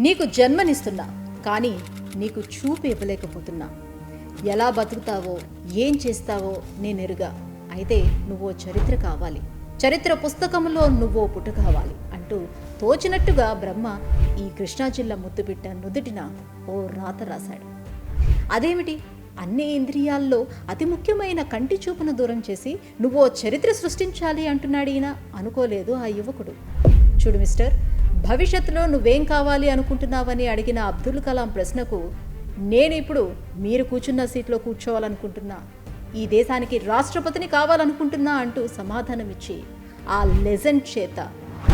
నీకు జన్మనిస్తున్నా, కానీ నీకు చూపు ఇవ్వలేకపోతున్నా. ఎలా బతుకుతావో, ఏం చేస్తావో నేనెరుగా. అయితే నువ్వో చరిత్ర కావాలి, చరిత్ర పుస్తకంలో నువ్వో పుట కావాలి అంటూ తోచినట్టుగా బ్రహ్మ ఈ కృష్ణా జిల్లా ముద్దుబిడ్డ నుదుటిన ఓ రాత రాశాడు. అదేమిటి, అన్ని ఇంద్రియాల్లో అతి ముఖ్యమైన కంటి చూపును దూరం చేసి నువ్వో చరిత్ర సృష్టించాలి అంటున్నాడు ఈయన. అనుకోలేదు ఆ యువకుడు. చూడు మిస్టర్, భవిష్యత్తులో నువ్వేం కావాలి అనుకుంటున్నావని అడిగిన అబ్దుల్ కలాం ప్రశ్నకు నేను ఇప్పుడు మీరు కూర్చున్న సీట్లో కూర్చోవాలనుకుంటున్నా, ఈ దేశానికి రాష్ట్రపతిని కావాలనుకుంటున్నా అంటూ సమాధానమిచ్చి ఆ లెజెండ్ చేత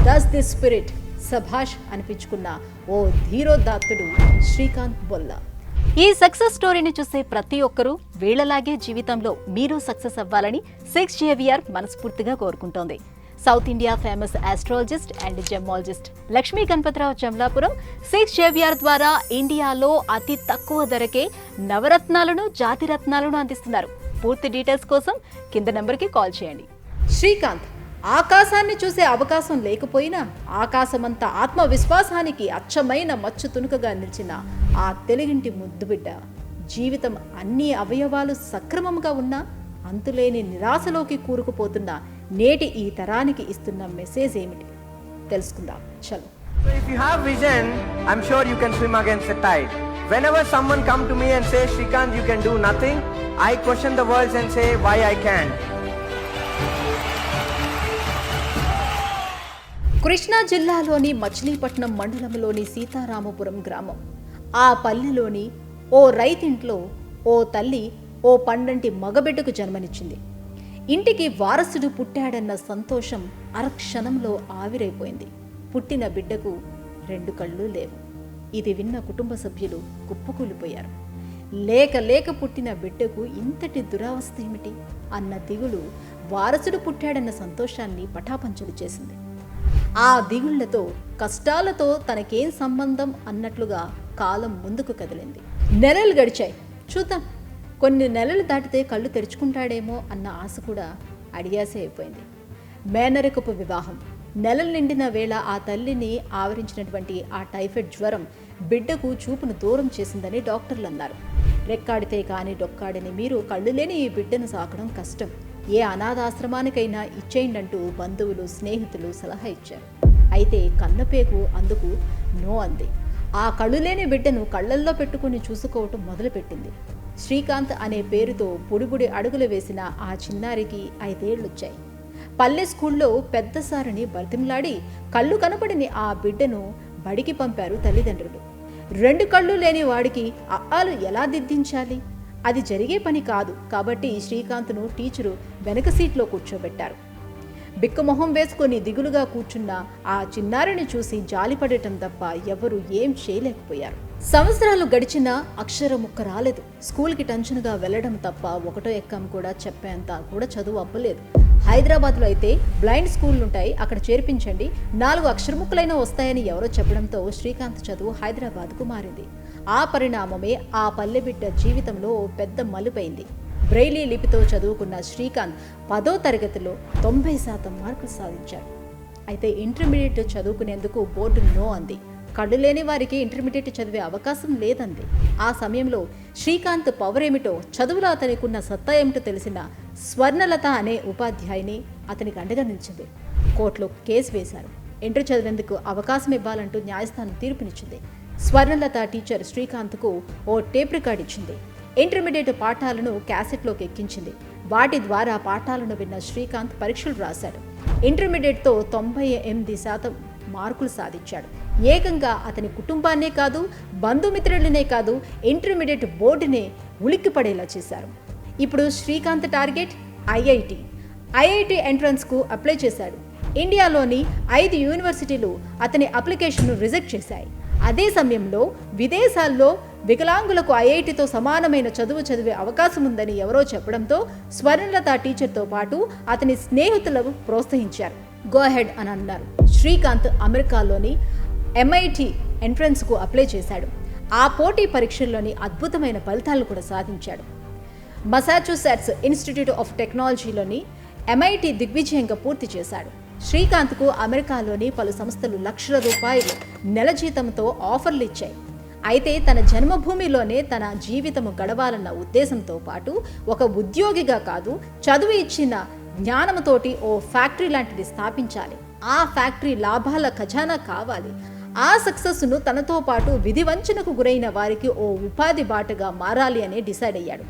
దస్ ది స్పిరిట్ సభాష్ అనిపించుకున్న ఓ ధీరోదాత్తుడు శ్రీకాంత్ బొల్లా. ఈ సక్సెస్ స్టోరీని చూసే ప్రతి ఒక్కరూ వీళ్లలాగే జీవితంలో మీరు సక్సెస్ అవ్వాలని 6JVR మనస్ఫూర్తిగా కోరుకుంటోంది. South India famous astrologist and gemologist Lakshmi Ganapathirao Jamalapuram 6JVR ద్వారా ఇండియాలో అతి తక్కువ ధరకే నవరత్నాలను, జాతిరత్నాలను అందిస్తున్నారు. పూర్తి డీటెయిల్స్ కోసం కింద నెంబర్కి కాల్ చేయండి. శ్రీకాంత్ ఆకాశాన్ని చూసే అవకాశం లేకపోయినా ఆకాశమంత ఆత్మవిశ్వాసానికి అచ్చమైన మచ్చు తునుకగా నిలిచిన ఆ తెలుగింటి ముద్దుబిడ్డ జీవితం అన్ని అవయవాలు సక్రమంగా ఉన్నా అంతులేని నిరాశలోకి కూరుకుపోతున్న నేటి ఈ తరానికి ఇస్తున్న మెసేజ్ ఏమిటి తెలుసుకుందాం. చలో. So if you have vision, I'm sure you can swim against the tide. Whenever someone come to me and say, Shrikant, you can do nothing, I question the words and say, why I can't. Krishna జిల్లాలోని మచిలీపట్నం మండలంలోని సీతారామపురం గ్రామం. ఆ పల్లెలోని ఓ రైతింట్లో ఓ తల్లి ఓ పండంటి మగబిడ్డకు జన్మనిచ్చింది. ఇంటికి వారసుడు పుట్టాడన్న సంతోషం అరక్షణంలో ఆవిరైపోయింది. పుట్టిన బిడ్డకు 2 కళ్ళు లేవు. ఇది విన్న కుటుంబ సభ్యులు కుప్పకూలిపోయారు. లేక పుట్టిన బిడ్డకు ఇంతటి దురవస్థ ఏమిటి అన్న దిగులు వారసుడు పుట్టాడన్న సంతోషాన్ని పటాపంచలు చేసింది. ఆ దిగుళ్లతో, కష్టాలతో తనకేం సంబంధం అన్నట్లుగా కాలం ముందుకు కదిలింది. నెలలు గడిచాయి. చూద్దాం, కొన్ని నెలలు దాటితే కళ్ళు తెరుచుకుంటాడేమో అన్న ఆశ కూడా అడియాసే అయిపోయింది. మేనరికపు వివాహం. నెలలు నిండిన వేళ ఆ తల్లిని ఆవరించినటువంటి ఆ టైఫాయిడ్ జ్వరం బిడ్డకు చూపును దూరం చేసిందని డాక్టర్లు అన్నారు. రెక్కాడితే కానీ డొక్కాడని మీరు కళ్ళు లేని ఈ బిడ్డను సాకడం కష్టం, ఏ అనాథాశ్రమానికైనా ఇచ్చేయండంటూ బంధువులు, స్నేహితులు సలహా ఇచ్చారు. అయితే కన్నపేకు అందుకు నో అంది. ఆ కళ్ళు లేని బిడ్డను కళ్ళల్లో పెట్టుకుని చూసుకోవటం మొదలుపెట్టింది. శ్రీకాంత్ అనే పేరుతో పొడిబుడి అడుగులు వేసిన ఆ చిన్నారికి 5 ఏళ్లొచ్చాయి. పల్లె స్కూల్లో పెద్ద సారిని బతిమలాడి కళ్ళు కనపడిని ఆ బిడ్డను బడికి పంపారు తల్లిదండ్రులు. 2 కళ్ళు లేని వాడికి అఆలు ఎలా దిద్దించాలి? అది జరిగే పని కాదు. కాబట్టి శ్రీకాంత్ను టీచరు వెనక సీట్లో కూర్చోబెట్టారు. బిక్కుమొహం వేసుకొని దిగులుగా కూర్చున్న ఆ చిన్నారిని చూసి జాలిపడటం తప్ప ఎవరు ఏం చేయలేకపోయారు. సంవత్సరాలు గడిచినా అక్షరం ముక్క రాలేదు. స్కూల్కి టెన్షన్గా వెళ్లడం తప్ప 1వ ఎక్కం కూడా చెప్పేంత కూడా చదువు అవ్వలేదు. హైదరాబాద్లో అయితే బ్లైండ్ స్కూళ్ళుంటాయి, అక్కడ చేర్పించండి, 4 అక్షరముక్కలైనా వస్తాయని ఎవరో చెప్పడంతో శ్రీకాంత్ చదువు హైదరాబాద్కు మారింది. ఆ పరిణామమే ఆ పల్లెబిడ్డ జీవితంలో ఓ పెద్ద మలుపైంది. బ్రెయిలీ లిపితో చదువుకున్న శ్రీకాంత్ 10వ తరగతిలో 90% మార్కులు సాధించారు. అయితే ఇంటర్మీడియట్ చదువుకునేందుకు బోర్డు నో అంది. కళ్ళు లేని వారికి ఇంటర్మీడియట్ చదివే అవకాశం లేదంది. ఆ సమయంలో శ్రీకాంత్ పవర్ ఏమిటో, చదువులో అతనికున్న సత్తా ఏమిటో తెలిసిన స్వర్ణలత అనే ఉపాధ్యాయుని అతనికి అండగా నిలిచింది. కోర్టులో కేసు వేశారు. ఇంటర్ చదివేందుకు అవకాశం ఇవ్వాలంటూ న్యాయస్థానం తీర్పునిచ్చింది. స్వర్ణలత టీచర్ శ్రీకాంత్కు ఓ టేప్ రికార్డ్ ఇచ్చింది. ఇంటర్మీడియట్ పాఠాలను క్యాసెట్లోకి ఎక్కించింది. వాటి ద్వారా పాఠాలను విన్న శ్రీకాంత్ పరీక్షలు రాశాడు. ఇంటర్మీడియట్తో 98% మార్కులు సాధించాడు. ఏకంగా అతని కుటుంబాన్నే కాదు, బంధుమిత్రులనే కాదు, ఇంటర్మీడియట్ బోర్డునే ఉలిక్కిపడేలా చేశారు. ఇప్పుడు శ్రీకాంత్ టార్గెట్ ఐఐటి ఎంట్రన్స్కు అప్లై చేశాడు. ఇండియాలోని 5 యూనివర్సిటీలు అతని అప్లికేషన్ను రిజెక్ట్ చేశాయి. అదే సమయంలో విదేశాల్లో వికలాంగులకు ఐఐటితో సమానమైన చదువు చదివే అవకాశం ఉందని ఎవరో చెప్పడంతో స్వర్ణలత టీచర్తో పాటు అతని స్నేహితులను ప్రోత్సహించారు. గో అహెడ్ అని అన్నారు. శ్రీకాంత్ అమెరికాలోని MIT ఎంట్రన్స్కు అప్లై చేశాడు. ఆ పోటీ పరీక్షల్లోని అద్భుతమైన ఫలితాలను కూడా సాధించాడు. మసాచ్యూసెట్స్ ఇన్స్టిట్యూట్ ఆఫ్ టెక్నాలజీలోని MIT దిగ్విజయంగా పూర్తి చేశాడు. శ్రీకాంత్కు అమెరికాలోని పలు సంస్థలు లక్షల రూపాయలు నెల జీతంతో ఆఫర్లు ఇచ్చాయి. అయితే తన జన్మభూమిలోనే తన జీవితము గడవాలన్న ఉద్దేశంతో పాటు ఒక ఉద్యోగిగా కాదు, చదువు ఇచ్చిన జ్ఞానంతోటి ఓ ఫ్యాక్టరీ లాంటిది స్థాపించాలి. ఆ ఫ్యాక్టరీ లాభాల ఖజానా కావాలి. ఆ సక్సెస్ను తనతో పాటు విధి వంచనకు గురైన వారికి ఓ ఉపాధి బాటగా మారాలి అని డిసైడ్ అయ్యాడు.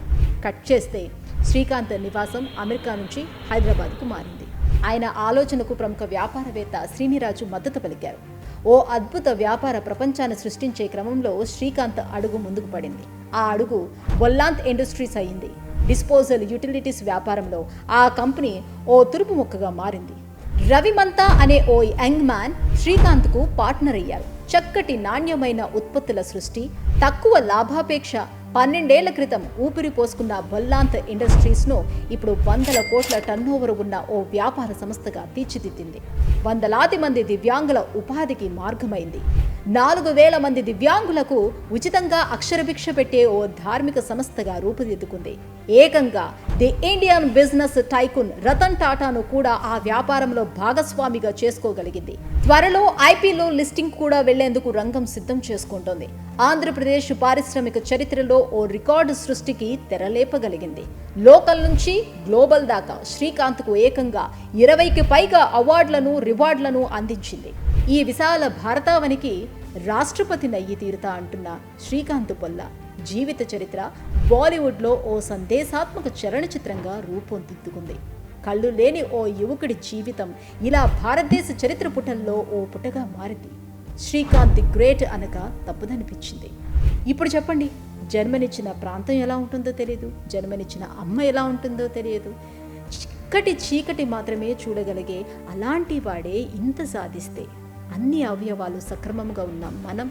కట్ చేస్తే శ్రీకాంత్ నివాసం అమెరికా నుంచి హైదరాబాద్కు మారింది. ఆయన ఆలోచనకు ప్రముఖ వ్యాపారవేత్త శ్రీనిరాజు మద్దతు పలికారు. ఓ అద్భుత వ్యాపార ప్రపంచాన్ని సృష్టించే క్రమంలో శ్రీకాంత్ అడుగు ముందుకు పడింది. ఆ అడుగు బొల్లాంత్ ఇండస్ట్రీస్ అయింది. డిస్పోజల్ యుటిలిటీస్ వ్యాపారంలో ఆ కంపెనీ ఓ తురుపు మొక్కగా మారింది. రవిమంతా అనే ఓ యంగ్ మ్యాన్ శ్రీకాంత్కు పార్ట్నర్ అయ్యారు. చక్కటి నాణ్యమైన ఉత్పత్తుల సృష్టి, తక్కువ లాభాపేక్ష 12 ఏళ్ల క్రితం ఊపిరి పోసుకున్న బొల్లాంత్ ఇండస్ట్రీస్ను ఇప్పుడు 100 కోట్ల టర్నోవర్ ఉన్న ఓ వ్యాపార సంస్థగా తీర్చిదిద్దింది. వందలాది మంది దివ్యాంగుల ఉపాధికి మార్గమైంది. 4,000 మంది దివ్యాంగులకు ఉచితంగా అక్షరభిక్ష పెట్టే ఓ ధార్మిక సంస్థగా రూపుదిద్దుకుంది. ఏకంగా the Indian business tycoon Ratan టాటాను కూడా ఆ వ్యాపారంలో భాగస్వామిగా చేసుకోగలిగింది. త్వరలో ఐపీలో లిస్టింగ్ కూడా వెళ్లేందుకు రంగం సిద్ధం చేసుకుంటోంది. ఆంధ్రప్రదేశ్ పారిశ్రామిక చరిత్రలో ఓ రికార్డు సృష్టికి తెరలేపగలిగింది. లోకల్ నుంచి గ్లోబల్ దాకా శ్రీకాంత్కు ఏకంగా 20కి పైగా అవార్డులను, రివార్డులను అందించింది. ఈ విశాల భారతావనికి రాష్ట్రపతి నయ్యి తీరుతా అంటున్న శ్రీకాంత్ బొల్ల జీవిత చరిత్ర బాలీవుడ్లో ఓ సందేశాత్మక చలనచిత్రంగా రూపొందిద్దుకుంది. కళ్ళు లేని ఓ యువకుడి జీవితం ఇలా భారతదేశ చరిత్ర పుటల్లో ఓ పుటగా మారింది. శ్రీకాంత్ ది గ్రేట్ అనక తప్పదనిపించింది. ఇప్పుడు చెప్పండి, జన్మనిచ్చిన ప్రాంతం ఎలా ఉంటుందో తెలియదు, జన్మనిచ్చిన అమ్మ ఎలా ఉంటుందో తెలియదు, చీకటి మాత్రమే చూడగలిగే అలాంటి వాడే ఇంత సాధిస్తే, అన్ని అవయవాలు సక్రమంగా ఉన్న మనం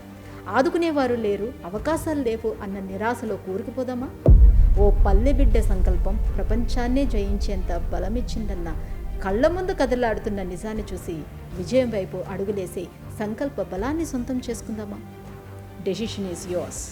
ఆదుకునేవారు లేరు, అవకాశాలు లేవు అన్న నిరాశలో కూరుకుపోదామా? ఓ పల్లె బిడ్డ సంకల్పం ప్రపంచాన్నే జయించేంత బలమిచ్చిందన్న కళ్ళ ముందు కదలాడుతున్న నిజాన్ని చూసి విజయం వైపు అడుగులేసి సంకల్ప బలాన్ని సొంతం చేసుకుందామా? Decision is yours.